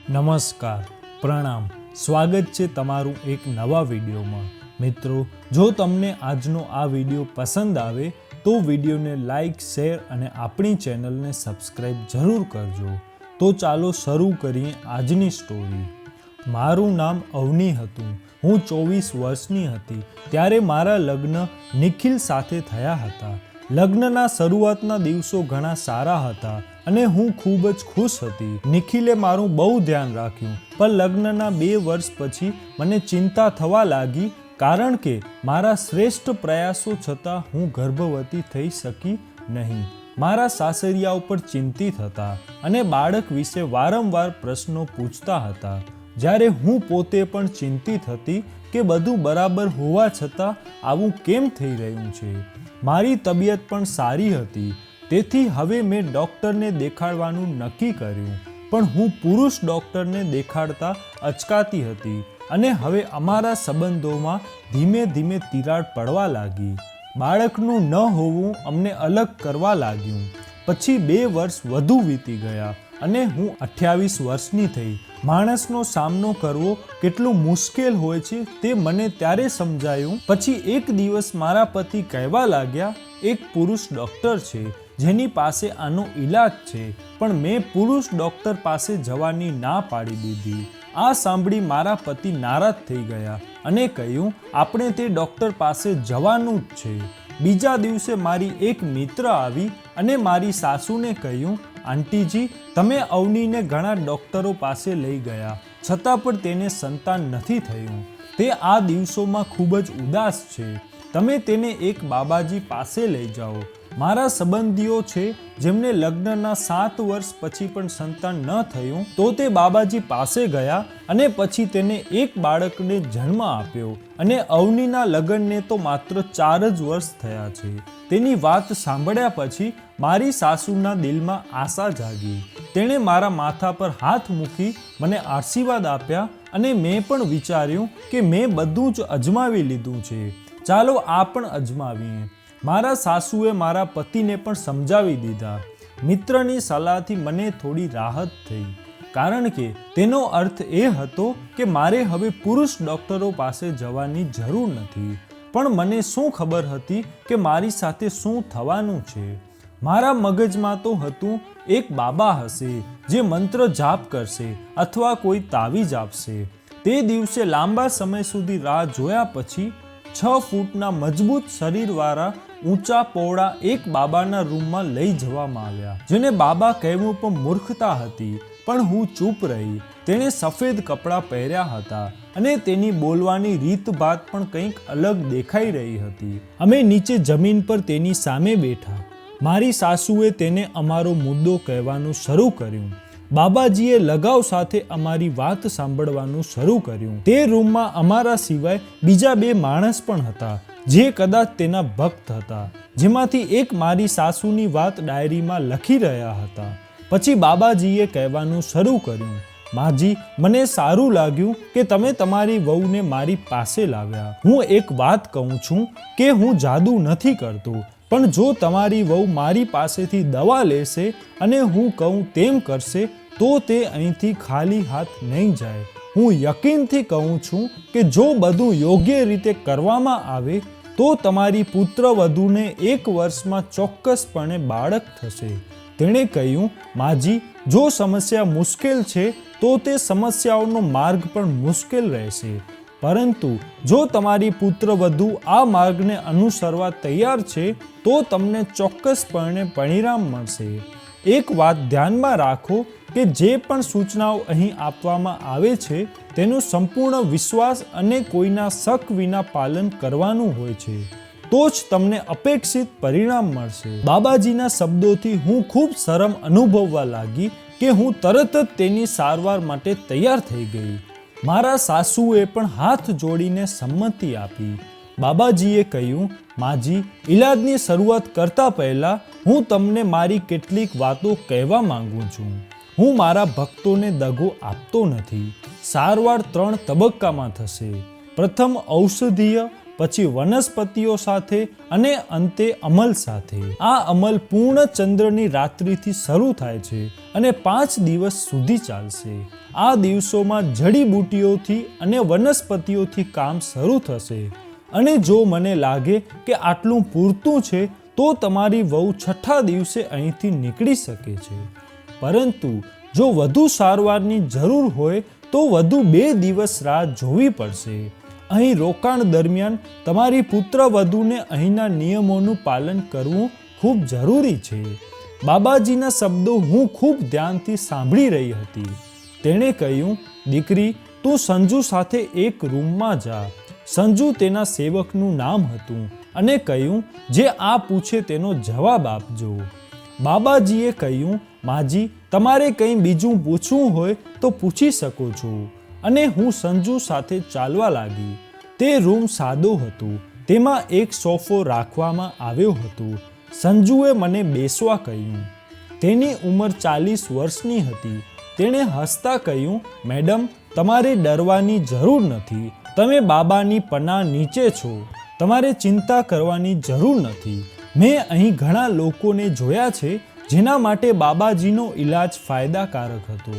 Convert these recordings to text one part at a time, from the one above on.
નમસ્કાર, પ્રણામ, સ્વાગત છે તમારું એક નવા વિડીયોમાં। મિત્રો, જો તમને આજનો આ વિડીયો પસંદ આવે તો વિડીયોને લાઈક, શેર અને આપણી ચેનલને સબસ્ક્રાઈબ જરૂર કરજો। તો ચાલો શરૂ કરીએ આજની સ્ટોરી। મારું નામ અવની હતું। હું 24 વર્ષની હતી ત્યારે મારા લગ્ન નિખિલ સાથે થયા હતા। લગ્નના શરૂઆતના દિવસો ઘણા સારા હતા અને હું ખૂબ જ ખુશ હતી। નિખિલે મારું બહુ ધ્યાન રાખ્યું, પણ લગ્નના 2 વર્ષ પછી મને ચિંતા થવા લાગી, કારણ કે મારા શ્રેષ્ઠ પ્રયાસો છતાં હું ગર્ભવતી થઈ શકી નહીં। મારા સાસરિયા ઉપર ચિંતિત હતા અને બાળક વિશે વારંવાર પ્રશ્નો પૂછતા હતા, જ્યારે હું પોતે પણ ચિંતિત હતી કે બધું બરાબર હોવા છતાં આવું કેમ થઈ રહ્યું છે। મારી તબિયત પણ સારી હતી, તેથી હવે મેં ડૉક્ટરને દેખાડવાનું નક્કી કર્યું, પણ હું પુરુષ ડૉક્ટરને દેખાડતા અચકાતી હતી અને હવે અમારા સંબંધોમાં ધીમે ધીમે તિરાડ પડવા લાગી। બાળકનું ન હોવું અમને અલગ કરવા લાગ્યું। પછી 2 વર્ષ વધુ વીતી ગયા અને હું 28 વર્ષની થઈ। માણસનો સામનો કરવો કેટલું મુશ્કેલ હોય છે તે મને ત્યારે સમજાયું। પછી એક દિવસ મારા પતિ કહેવા લાગ્યા, એક પુરુષ ડૉક્ટર છે જેની પાસે આનો ઈલાજ છે, પણ મેં પુરુષ ડૉક્ટર પાસે જવાની ના પાડી દીધી। આ સાંભળી મારા પતિ નારાજ થઈ ગયા અને કહ્યું, આપણે તે ડૉક્ટર પાસે જવાનું જ છે। બીજા દિવસે મારી એક મિત્ર આવી અને મારી સાસુને કહ્યું, આંટીજી, તમે અવનીને ઘણા ડૉક્ટરો પાસે લઈ ગયા, છતાં પણ તેને સંતાન નથી થયું। તે આ દિવસોમાં ખૂબ જ ઉદાસ છે। તમે તેને એક બાબાજી પાસે લઈ જાઓ। મારા સંબંધીઓ છે જેમને લગ્નના 7 વર્ષ પછી પણ સંતાન ન થયું, તો તે બાબાજી પાસે ગયા અને પછી તેને એક બાળકને જન્મ આપ્યો અને અવનીના લગ્નને તો માત્ર 4 જ વર્ષ થયા છે। તેની વાત સાંભળ્યા પછી મારી સાસુના દિલમાં આશા જાગી। તેણે મારા માથા પર હાથ મૂકી મને આશીર્વાદ આપ્યા અને મેં પણ વિચાર્યું કે મેં બધું જ અજમાવી લીધું છે, ચાલો આ પણ અજમાવીએ। મારા સાસુએ મારા પતિને પણ સમજાવી દીધા। મિત્રની સલાહથી મને થોડી રાહત થઈ, કારણ કે તેનો અર્થ એ હતો કે મારે હવે પુરુષ ડૉક્ટરો પાસે જવાની જરૂર નથી। પણ મને શું ખબર હતી કે મારી સાથે શું થવાનું છે। મારા મગજમાં તો હતું, એક બાબા હશે જે મંત્ર જાપ કરશે અથવા કોઈ તાવીજ આપશે। તે દિવસે લાંબા સમય સુધી રાહ જોયા પછી 6 ફૂટના મજબૂત શરીરવાળા ઊંચા પહોળા એક બાબાના રૂમમાં લઈ જવામાં આવ્યા, જેને બાબા કહેવું પણ મૂર્ખતા હતી, પણ હું ચૂપ રહી। તેણે સફેદ કપડાં પહેર્યા હતા અને તેની બોલવાની રીતભાત પણ કંઈક અલગ દેખાઈ રહી હતી। અમે નીચે જમીન પર તેની સામે બેઠા। મારી સાસુએ તેને અમારો મુદ્દો કહેવાનું શરૂ કર્યું। બાબાજીએ લગાવ સાથે અમારી વાત સાંભળવાનું શરૂ કર્યું। તે રૂમમાં અમારા સિવાય બીજા 2 માણસ પણ હતા જે કદાચ તેના ભક્ત હતા, જેમાંથી એક મારી સાસુની વાત ડાયરીમાં લખી રહ્યા હતા। પછી બાબાજીએ કહેવાનું શરૂ કર્યું, માજી, મને સારું લાગ્યું કે તમે તમારી વહુને મારી પાસે લાવ્યા। હું એક વાત કહું છું કે હું જાદુ નથી કરતો, પણ જો તમારી વહુ મારી પાસેથી દવા લેશે અને હું કહું તેમ કરશે તો તે અહીંથી ખાલી હાથ નહીં જાય। હું યકીનથી કહું છું કે જો બધું યોગ્ય રીતે કરવામાં આવે તો તમારી પુત્રવધૂને 1 વર્ષમાં ચોક્કસપણે બાળક થશે। તેણે કહ્યું, માજી, જો સમસ્યા મુશ્કેલ છે તો તે સમસ્યાઓનો માર્ગ પણ મુશ્કેલ રહેશે, પરંતુ જો તમારી પુત્રવધૂ આ માર્ગને અનુસરવા તૈયાર છે તો તમને ચોક્કસપણે પરિણામ મળશે। એક વાત ધ્યાનમાં રાખો કે જે પણ સૂચનાઓ અહીં આપવામાં આવે છે તેનો સંપૂર્ણ વિશ્વાસ અને કોઈના શક વિના પાલન કરવાનું હોય છે, તો જ તમને અપેક્ષિત પરિણામ મળશે। બાબાજીના શબ્દોથી હું ખૂબ શરમ અનુભવવા લાગી કે હું તરત જ તેની સારવાર માટે તૈયાર થઈ ગઈ। મારા સાસુએ પણ હાથ જોડીને સંમતિ આપી। બાબાજીએ કહ્યું, માજી, ઈલાજની શરૂઆત કરતા પહેલા હું તમને મારી કેટલીક વાતો કહેવા માંગુ છું। હું મારા ભક્તોને દગો આપતો નથી। સારવાર 3 તબક્કામાં થશે। પ્રથમ ઔષધીય, પછી વનસ્પતિઓ સાથે અને અંતે અમલ સાથે। આ અમલ પૂર્ણ ચંદ્રની રાત્રિથી શરૂ થાય છે અને 5 દિવસ સુધી ચાલશે। આ દિવસોમાં જડીબુટીઓથી અને વનસ્પતિઓથી કામ શરૂ થશે અને જો મને લાગે કે આટલું પૂરતું છે તો તમારી વહુ છઠ્ઠા દિવસે અહીંથી નીકળી શકે છે. પરંતુ જો વધુ સારવારની જરૂર હોય તો વધુ 2 દિવસ રાહ જોવી પડશે. અહીં રોકાણ દરમિયાન તમારી પુત્રવધૂને અહીંના નિયમોનું પાલન કરવું ખૂબ જરૂરી છે. બાબાજીના શબ્દો હું ખૂબ ધ્યાનથી સાંભળી રહી હતી. તેણે કહ્યું, દીકરી, તું સંજુ સાથે એક રૂમમાં જા. સંજુ તેના સેવકનું નામ હતું અને કહ્યું, જે આ પૂછે તેનો જવાબ આપજો. બાબાજીએ કહ્યું, માજી, તમારે કંઈ બીજું પૂછવું હોય તો પૂછી શકો છો. અને હું સંજુ સાથે ચાલવા લાગી. તે રૂમ સાદો હતો. તેમાં એક સોફો રાખવામાં આવ્યો હતો. સંજુએ મને બેસવા કહ્યું. તેની ઉંમર 40 વર્ષની હતી. તેણે હસતા કહ્યું, મેડમ, તમારે ડરવાની જરૂર નથી. તમે બાબાની પનાહ નીચે છો. તમારે ચિંતા કરવાની જરૂર નથી. મેં અહીં ઘણા લોકોને જોયા છે જેના માટે બાબાજીનો ઈલાજ ફાયદાકારક હતો.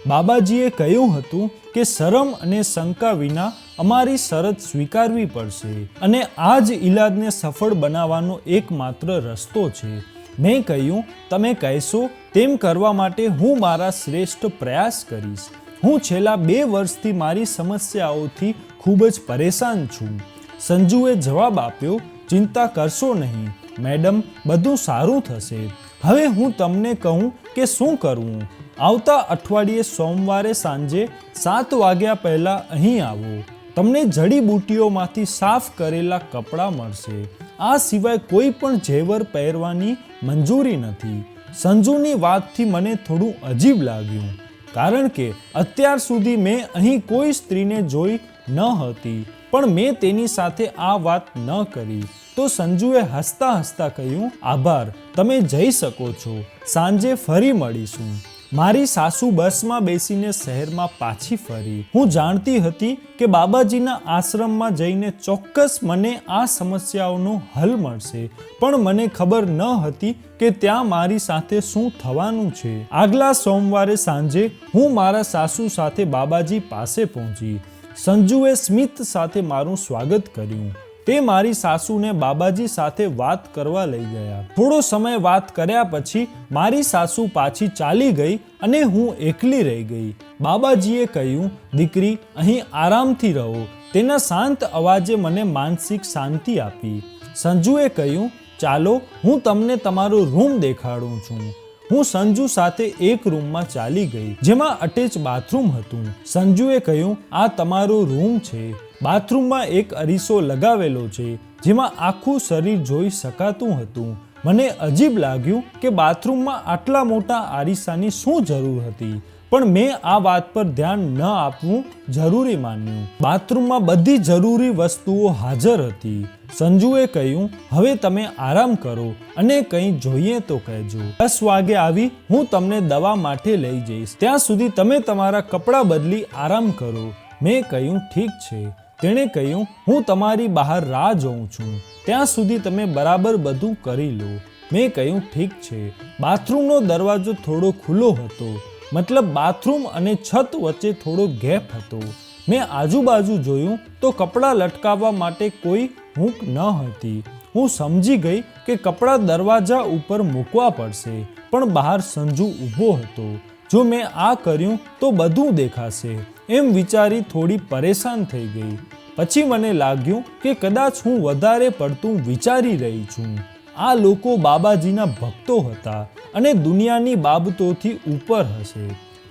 બાબાજીએ કહ્યું હતું કે શરમ અને શંકા વિના અમારી શરત સ્વીકારવી પડશે અને આ જ ઈલાજને સફળ બનાવવાનો એકમાત્ર રસ્તો છે. મેં કહ્યું, તમે કહેશો તેમ કરવા માટે હું મારા શ્રેષ્ઠ પ્રયાસ કરીશ. હું છેલ્લા 2 વર્ષથી મારી સમસ્યાઓથી ખૂબ જ પરેશાન છું. સંજુએ જવાબ આપ્યો, ચિંતા કરશો નહીં મેડમ, બધું સારું થશે. હવે હું તમને કહું કે શું કરવું. આવતા અઠવાડિયે સોમવારે સાંજે 7 વાગ્યા પહેલાં અહીં આવો. તમને જડીબુટીઓમાંથી સાફ કરેલા કપડાં મળશે. આ સિવાય કોઈ પણ ઝેવર પહેરવાની મંજૂરી નથી. સંજુની વાતથી મને થોડું અજીબ લાગ્યું કારણ કે અત્યાર સુધી મેં અહીં કોઈ સ્ત્રીને જોઈ ન હતી, પણ મેં તેની સાથે આ વાત ન કરી. તો સંજુએ હસતા હસતા કહ્યું, આભાર, તમે જઈ શકો છો. સાંજે ફરી મળીશું. મારી સાસુ બસમાં બેસીને શહેરમાં પાછી ફરી. હું જાણતી હતી કે બાબાજીના આશ્રમમાં જઈને ચોક્કસ મને આ સમસ્યાઓનો હલ મળશે, પણ મને ખબર ન હતી કે ત્યાં મારી સાથે શું થવાનું છે. આગલા સોમવારે સાંજે હું મારા સાસુ સાથે બાબાજી પાસે પહોંચી. સંજુએ સ્મિત સાથે મારું સ્વાગત કર્યું. તે મારી સાસુને બાબાજી સાથે વાત કરવા લઈ ગયા. થોડો સમય વાત કર્યા પછી મારી સાસુ પાછી ચાલી ગઈ અને હું એકલી રહી ગઈ. બાબાજીએ કહ્યું, દીકરી, અહીં આરામથી રહો. તેના શાંત અવાજે મને માનસિક શાંતિ આપી. સંજુએ કહ્યું, ચાલો હું તમને તમારો રૂમ દેખાડું છું. હું સંજુ સાથે એક રૂમમાં ચાલી ગઈ જેમાં અટેચ બાથરૂમ હતું. સંજુએ કહ્યું, આ તમારો રૂમ છે. બાથરૂમમાં એક અરીસો લગાવેલો છે જેમાં આખું શરીર જોઈ શકાતું હતું. મને અજીબ લાગ્યું કે બાથરૂમમાં આટલા મોટા અરીસાની શું જરૂર હતી, પણ મેં આ વાત પર ધ્યાન ન આપવું જરૂરી માન્યું. બાથરૂમમાં બધી જરૂરી વસ્તુઓ હાજર હતી. સંજુએ કહ્યું, હવે તમે આરામ કરો અને કંઈ જોઈએ તો કહેજો. 10 વાગે આવી હું તમને દવા માટે લઈ જઈશ. ત્યાં સુધી તમે તમારા કપડાં બદલી આરામ કરો. મેં કહ્યું, ઠીક છે. તેણે કહ્યું, હું તમારી બહાર રાહ જોઉં છું. ત્યાં સુધી તમે બરાબર બધું કરી લો. મેં કહ્યું, ઠીક છે. બાથરૂમનો દરવાજો થોડો ખુલ્લો હતો, મતલબ બાથરૂમ અને છત વચ્ચે થોડો ગેપ હતો. મેં આજુબાજુ જોયું તો કપડાં લટકાવવા માટે કોઈ હૂક ન હતી. હું સમજી ગઈ કે કપડાં દરવાજા ઉપર મૂકવા પડશે, પણ બહાર સંજુ ઊભો હતો. જો મેં આ કર્યું તો બધું દેખાશે એમ વિચારી થોડી પરેશાન થઈ ગઈ. પછી મને લાગ્યું કે કદાચ હું વધારે પડતું વિચારી રહી છું. આ લોકો બાબાજીના ભક્તો હતા અને દુનિયાની બાબતોથી ઉપર હશે.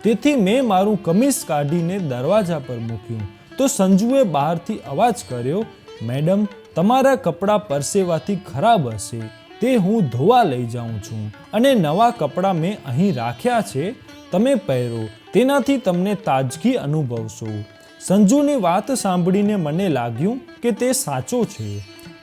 તેથી મેં મારું કમીઝ કાઢીને દરવાજા પર મૂક્યું તો સંજુએ બહારથી અવાજ કર્યો, મેડમ, તમારા કપડાં પરસેવાથી ખરાબ હશે. તે હું ધોવા લઈ જાઉં છું અને નવા કપડાં મેં અહીં રાખ્યા છે, તમે પહેરો. તેનાથી તમને તાજગી અનુભવશો. સંજુની વાત સાંભળીને મને લાગ્યું કે તે સાચો છે.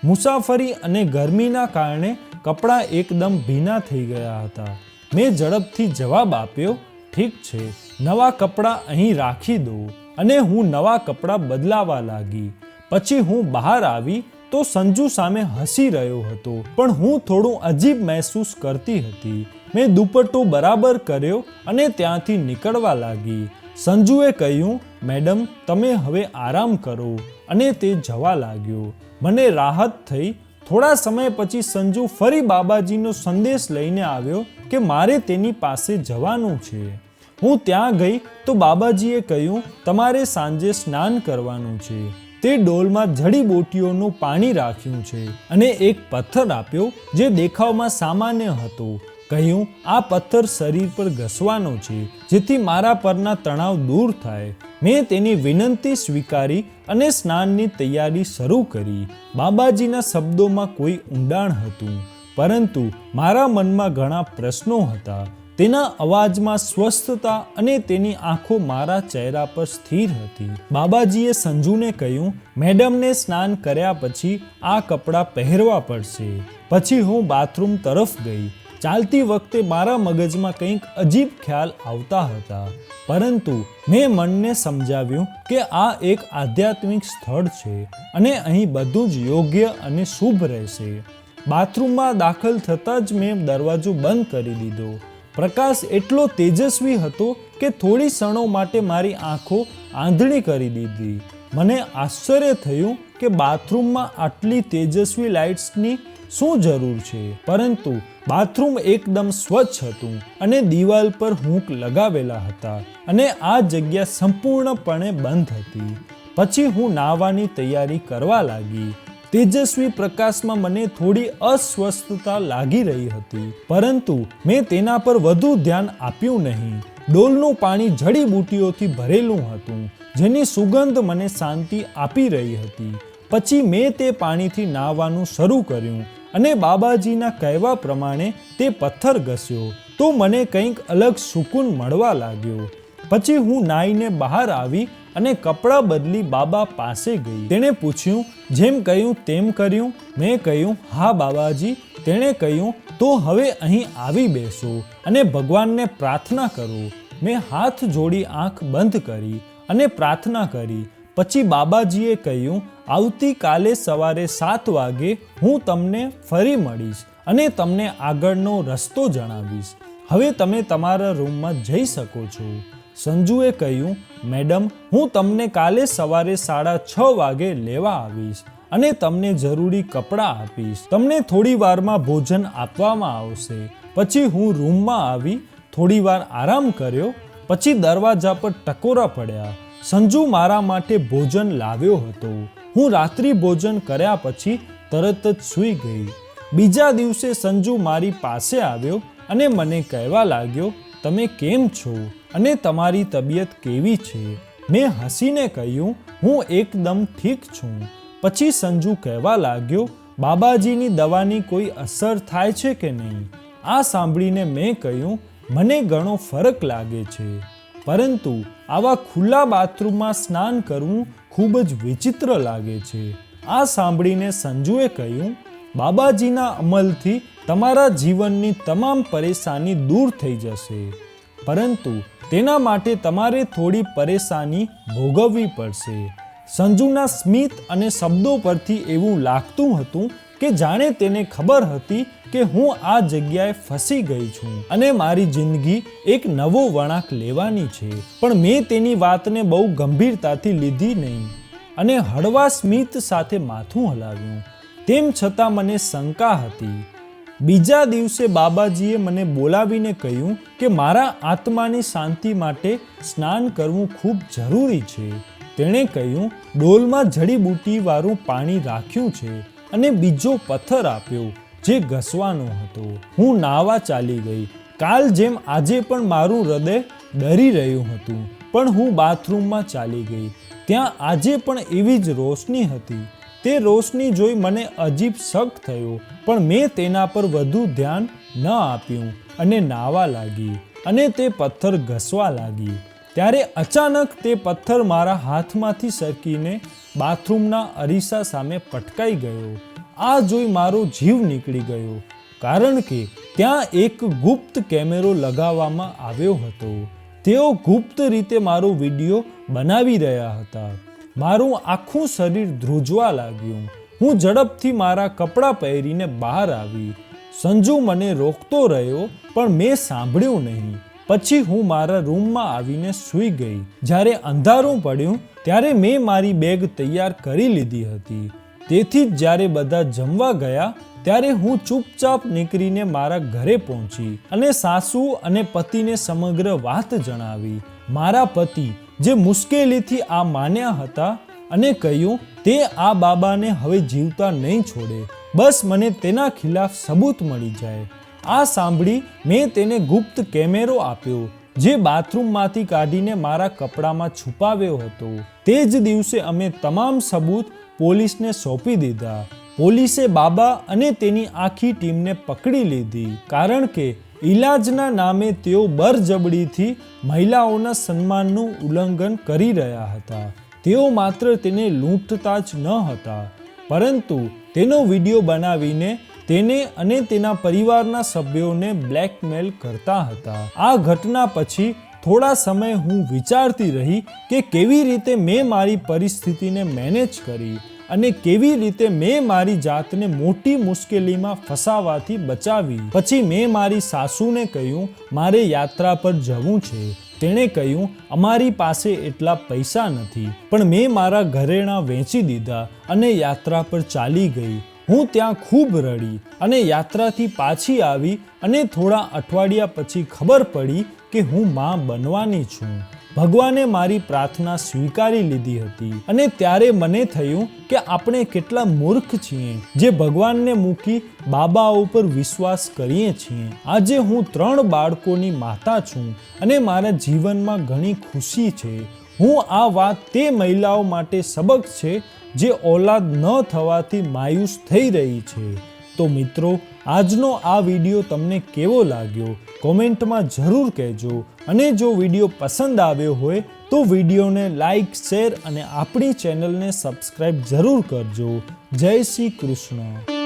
મુસાફરી અને ગરમીના કારણે કપડાં એકદમ ભીના થઈ ગયા હતા. મેં ઝડપથી જવાબ આપ્યો, ઠીક છે, નવા કપડાં અહીં રાખી દો. અને હું નવા કપડાં બદલાવા લાગી. પછી હું બહાર આવી તો સંજુ સામે હસી રહ્યો હતો, પણ હું થોડું અજીબ મહેસૂસ કરતી હતી. મેં દુપટ્ટો બરાબર કર્યો અને ત્યાંથી નીકળવા લાગી. સંજુએ કહ્યું, મેડમ તમે હવે આરામ કરો, અને તે જવા લાગ્યો. મને રાહત થઈ. થોડા સમય પછી સંજુ ફરી બાબાજીનો સંદેશ લઈને આવ્યો કે મારે તેની પાસે જવાનું છે. હું ત્યાં ગઈ તો બાબાજીએ કહ્યું, તમારે સાંજે સ્નાન કરવાનું છે. તે ડોલમાં જડીબુટ્ટીઓનું પાણી રાખ્યું છે અને એક પથ્થર આપ્યો જે દેખાવમાં સામાન્ય હતો. કહ્યું, આ પથ્થર શરીર પર ઘસવાનો છે જેથી મારા પરના તણાવ દૂર થાય. મેં તેની વિનંતી સ્વીકારી અને સ્નાનની તૈયારી શરૂ કરી. બાબાજીના શબ્દોમાં કોઈ ઊંડાણ હતું, પરંતુ મારા મનમાં ઘણા પ્રશ્નો હતા. તેના અવાજમાં સ્વસ્થતા અને તેની આંખો મારા ચહેરા પર સ્થિર હતી. બાબાજીએ સંજુને કહ્યું, મેડમને સ્નાન કર્યા પછી આ કપડાં પહેરવા પડશે. પછી હું બાથરૂમ તરફ ગઈ. ચાલતી વખતે મારા મગજમાં કંઈક અજીબ ખ્યાલ આવતા હતા, પરંતુ મેં મનને સમજાવ્યું કે આ એક આધ્યાત્મિક સ્થળ છે અને અહીં બધું જ યોગ્ય અને શુભ રહેશે. બાથરૂમમાં દાખલ થતાં જ મેં દરવાજો બંધ કરી દીધો. પ્રકાશ એટલો તેજસ્વી હતો કે થોડી ક્ષણો માટે મારી આંખો આંધળી કરી દીધી. મને આશ્ચર્ય થયું કે બાથરૂમમાં આટલી તેજસ્વી લાઇટ્સની શું જરૂર છે, પરંતુ બાથરૂમ એકદમ સ્વચ્છ હતું અને દિવાલ પર હૂંક લગાવેલા હતા અને આ જગ્યા સંપૂર્ણપણે બંધ હતી. પછી હું નાહવાની તૈયારી કરવા લાગી. તેજસ્વી પ્રકાશમાં મને થોડી અસ્વસ્થતા લાગી રહી હતી, પરંતુ મેં તેના પર વધુ ધ્યાન આપ્યું નહીં. ડોલનું પાણી જડીબુટ્ટીઓથી ભરેલું હતું, જેની સુગંધ મને શાંતિ આપી રહી હતી. પછી મેં તે પાણીથી નાહવાનું શરૂ કર્યું અને બાબાજીના કહેવા પ્રમાણે તે પથ્થર ઘસ્યો તો મને કંઈક અલગ સુકૂન મળવા લાગ્યો. પછી હું નાહીને બહાર આવી અને કપડાં બદલી બાબા પાસે ગઈ. તેણે પૂછ્યું, જેમ કહ્યું તેમ કર્યું? મેં કહ્યું, હા બાબાજી. તેણે કહ્યું, તો હવે અહીં આવી બેસો અને ભગવાનને પ્રાર્થના કરો. મેં હાથ જોડી આંખ બંધ કરી અને પ્રાર્થના કરી. પછી બાબાજીએ કહ્યું, આવતીકાલે સવારે 7 વાગે હું તમને ફરી મળીશ અને તમને આગળનો રસ્તો જણાવીશ. હવે તમે તમારા રૂમમાં જઈ શકો છો. સંજુએ કહ્યું, મેડમ હું તમને કાલે સવારે 6:30 વાગે લેવા આવીશ અને તમને જરૂરી કપડાં આપીશ. તમને થોડી વારમાં ભોજન આપવામાં આવશે. પછી હું રૂમમાં આવી થોડી વાર આરામ કર્યો. પછી દરવાજા પર ટકોરા પડ્યા. સંજુ મારા માટે ભોજન લાવ્યો હતો. હું રાત્રિ ભોજન કર્યા પછી તરત જ સૂઈ ગઈ. બીજા દિવસે સંજુ મારી પાસે આવ્યો અને મને કહેવા લાગ્યો, તમે કેમ છો અને તમારી તબિયત કેવી છે? મેં હસીને કહ્યું, હું એકદમ ઠીક છું. પછી સંજુ કહેવા લાગ્યો, બાબાજીની દવાની કોઈ અસર થાય છે કે નહીં? આ સાંભળીને મેં કહ્યું, મને ઘણો ફરક લાગે છે, પરંતુ આવા ખુલ્લા બાથરૂમમાં સ્નાન કરવું ખૂબ જ વિચિત્ર લાગે છે. આ સાંભળીને સંજુએ કહ્યું, બાબાજીના અમલથી તમારા જીવનની તમામ પરેશાની દૂર થઈ જશે, પરંતુ તેના માટે તમારે થોડી પરેશાની ભોગવવી પડશે. સંજુના સ્મિત અને શબ્દો પરથી એવું લાગતું હતું કે જાણે તેને ખબર હતી કે હું આ જગ્યાએ ફસી ગઈ છું અને મારી જિંદગી એક નવો વળાંક લેવાની છે. પણ મેં તેની વાતને બહુ ગંભીરતાથી લીધી નહીં અને હળવા સ્મિત સાથે માથું હલાવ્યું. તેમ છતાં મને શંકા હતી. બીજા દિવસે બાબાજીએ મને બોલાવીને કહ્યું કે મારા આત્માની શાંતિ માટે સ્નાન કરવું ખૂબ જરૂરી છે. તેણે કહ્યું, ડોલમાં જડીબુટ્ટીવાળું પાણી રાખ્યું છે અને બીજો પથ્થર આપ્યો જે ઘસવાનો હતો. હું નાહવા ચાલી ગઈ. કાલ જેમ આજે પણ મારું હૃદય ડરી રહ્યું હતું, પણ હું બાથરૂમમાં ચાલી ગઈ. ત્યાં આજે પણ એવી જ રોશની હતી. તે રોશની જોઈ મને અજીબ શક થયો, પણ મેં તેના પર વધુ ધ્યાન ન આપ્યું અને નાહવા લાગી અને તે પથ્થર ઘસવા લાગી. ત્યારે અચાનક તે પથ્થર મારા હાથમાંથી સરકીને બાથરૂમના અરીસા સામે પટકાઈ ગયો. આ જોઈ મારો જીવ નીકળી ગયો, કારણ કે ત્યાં એક ગુપ્ત કેમેરો લગાવવામાં આવ્યો હતો. તેઓ ગુપ્ત રીતે મારો વિડીયો બનાવી રહ્યા હતા. મારું આખું શરીર ધ્રુજવા લાગ્યું. હું ઝડપથી મારા કપડાં પહેરીને બહાર આવી. સંજુ મને રોકતો રહ્યો, પણ મેં સાંભળ્યું નહીં. પછી હું મારા રૂમમાં આવીને સૂઈ ગઈ. જ્યારે અંધારું પડ્યું ત્યારે મેં મારી બેગ તૈયાર કરી લીધી હતી. તેથી જ જ્યારે બધા જમવા ગયા ત્યારે હું ચૂપચાપ નીકળીને મારા ઘરે પહોંચી અને સાસુ અને પતિને સમગ્ર વાત જણાવી. મારા પતિ જે મુશ્કેલીથી આ માન્યા હતા અને કહ્યું તે આ બાબાને હવે જીવતા નહીં છોડે, બસ મને તેના ખિલાફ સબૂત મળી જાય. આ સાંભળી મેં તેને ગુપ્ત કેમેરો આપ્યો જે બાથરૂમમાંથી કાઢીને મારા કપડામાં છુપાવ્યો હતો. તે જ દિવસે અમે તમામ સબૂત પોલીસને સોંપી દીધા. પોલીસે બાબા અને તેની આખી ટીમને પકડી લીધી કારણ કે ઈલાજના નામે તેઓ બળજબરીથી મહિલાઓના સન્માનનું ઉલ્લંઘન કરી રહ્યા હતા. તેઓ માત્ર તેને લૂંટતા જ ન હતા પરંતુ તેનો વિડીયો બનાવીને તેને અને તેના પરિવારના સભ્યોને બ્લેકમેલ કરતા હતા. આ ઘટના પછી થોડા સમય હું વિચારતી રહી કે કેવી રીતે મેં મારી પરિસ્થિતિને મેનેજ કરી અને કેવી રીતે મેં મારી જાતને મોટી મુશ્કેલીમાં ફસાવાથી બચાવી. પછી મેં મારી સાસુને કહ્યું મારે યાત્રા પર જવું છે. તેણે કહ્યું અમારી પાસે એટલા પૈસા નથી, પણ મેં મારા ઘરેણાં વેચી દીધા અને યાત્રા પર ચાલી ગઈ. હું ત્યાં ખૂબ રડી અને યાત્રાથી પાછી આવી અને થોડા અઠવાડિયા પછી ખબર પડી કે હું માં બનવાની છું. ભગવાને મારી પ્રાર્થના સ્વીકારી લીધી હતી અને ત્યારે મને થયું કે આપણે કેટલા મૂર્ખ છીએ જે ભગવાનને મૂકી બાબાઓ પર વિશ્વાસ કરીએ છીએ. આજે હું 3 બાળકોની માતા છું અને મારા જીવનમાં ઘણી ખુશી છે. હું આ વાત તે મહિલાઓ માટે સબક છે જે ઓલાદ ન થવાથી માયુસ થઈ રહી છે. તો મિત્રો, આજનો આ વિડીયો તમને કેવો લાગ્યો કોમેન્ટમાં જરૂર કહેજો અને જો વિડીયો પસંદ આવ્યો હોય તો વિડીયોને લાઈક, શેર અને આપણી ચેનલને સબસ્ક્રાઈબ જરૂર કરજો. જય શ્રી કૃષ્ણ.